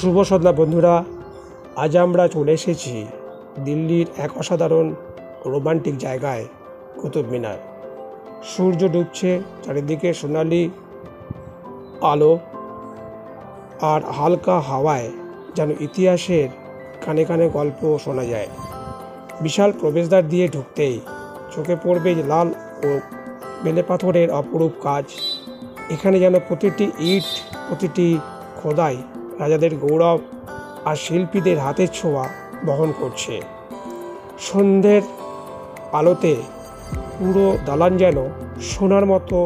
শুভ সন্ধ্যা বন্ধুরা, আজ আমরা চলে এসেছি দিল্লির এক অসাধারণ রোমান্টিক জায়গায় কুতুব মিনার। সূর্য ডুবছে, চারিদিকে সোনালি আলো আর হালকা হাওয়ায় যেন ইতিহাসের কানে কানে গল্প শোনা যায়। বিশাল প্রবেশদ্বার দিয়ে ঢুকতেই চোখে পড়বে লাল ও বেলে পাথরের অপরূপ কাজ। এখানে যেন প্রতিটি ইট, প্রতিটি খোদাই রাজাদের গৌরব আর শিল্পীদের হাতের ছোঁয়া বহন করছে। সন্ধ্যের আলোতে পুরো দালান যেন সোনার মতো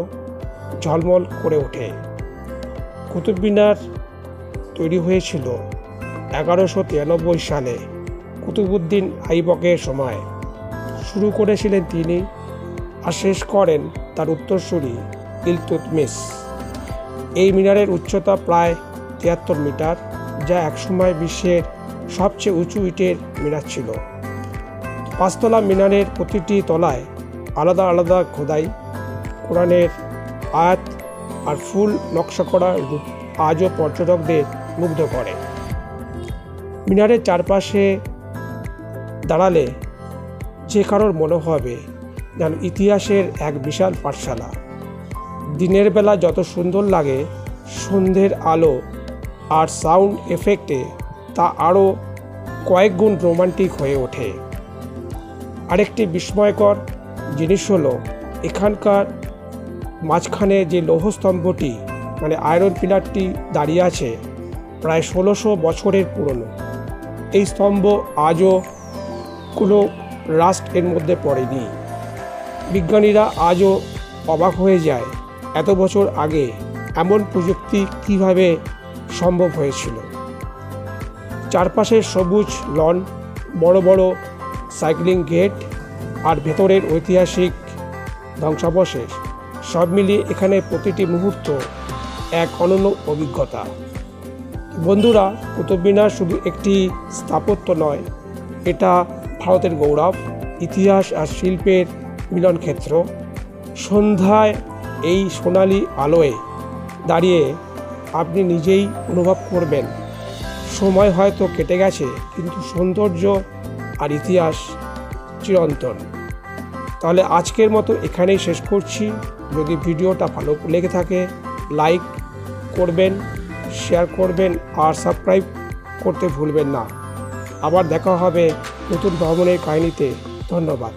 ঝলমল করে ওঠে। কুতুব মিনার তৈরি হয়েছিল 1193 সালে কুতুবউদ্দিন আইবকের সময়। শুরু করেছিলেন তিনি আর শেষ করেন তার উত্তরসূরি ইলতুৎমিশ। এই মিনারের উচ্চতা প্রায় 73 মিটার, যা একসময় বিশ্বের সবচেয়ে উঁচু ইটের মিনার ছিল। পাঁচতলা মিনারের প্রতিটি তলায় আলাদা আলাদা খোদাই, কোরআনের আয়াত আর ফুল নকশা করা রূপ আজও পর্যটকদের মুগ্ধ করে। মিনারের চারপাশে দাঁড়ালে যে কারোর মনে হবে যেন ইতিহাসের এক বিশাল পাঠশালা। দিনের বেলা যত সুন্দর লাগে, সন্ধ্যের আলো আর সাউন্ড এফেক্টে তা আরও কয়েক গুণ রোমান্টিক হয়ে ওঠে। আরেকটি বিস্ময়কর জিনিস হলো এখানকার মাঝখানে যে লৌহস্তম্ভটি মানে আয়রন পিলারটি দাঁড়িয়ে আছে, প্রায় 1600 বছরের পুরনো। এই স্তম্ভ আজও কোনো রাস্ট এর মধ্যে পড়েনি। বিজ্ঞানীরা আজও অবাক হয়ে যায় এত বছর আগে এমন প্রযুক্তি কিভাবে সম্ভব হয়েছিল। চারপাশের সবুজ লন, বড় বড় সাইক্লিং গেট আর ভেতরের ঐতিহাসিক ধ্বংসাবশেষ, সব মিলিয়ে এখানে প্রতিটি মুহূর্ত এক অনন্য অভিজ্ঞতা। বন্ধুরা, কুতুব মিনার শুধু একটি স্থাপত্য নয়, এটা ভারতের গৌরব, ইতিহাস আর শিল্পের মিলন ক্ষেত্র। সন্ধ্যায় এই সোনালি আলোয় দাঁড়িয়ে আপনি নিজেই অনুভব করবেন সময় হয়তো কেটে গেছে, কিন্তু সৌন্দর্য আর ইতিহাস চিরন্তন। তাহলে আজকের মতো এখানেই শেষ করছি। যদি ভিডিওটা ভালো লেগে থাকে লাইক করবেন, শেয়ার করবেন আর সাবস্ক্রাইব করতে ভুলবেন না। আবার দেখা হবে নতুন ভ্রমণের কাহিনীতে। ধন্যবাদ।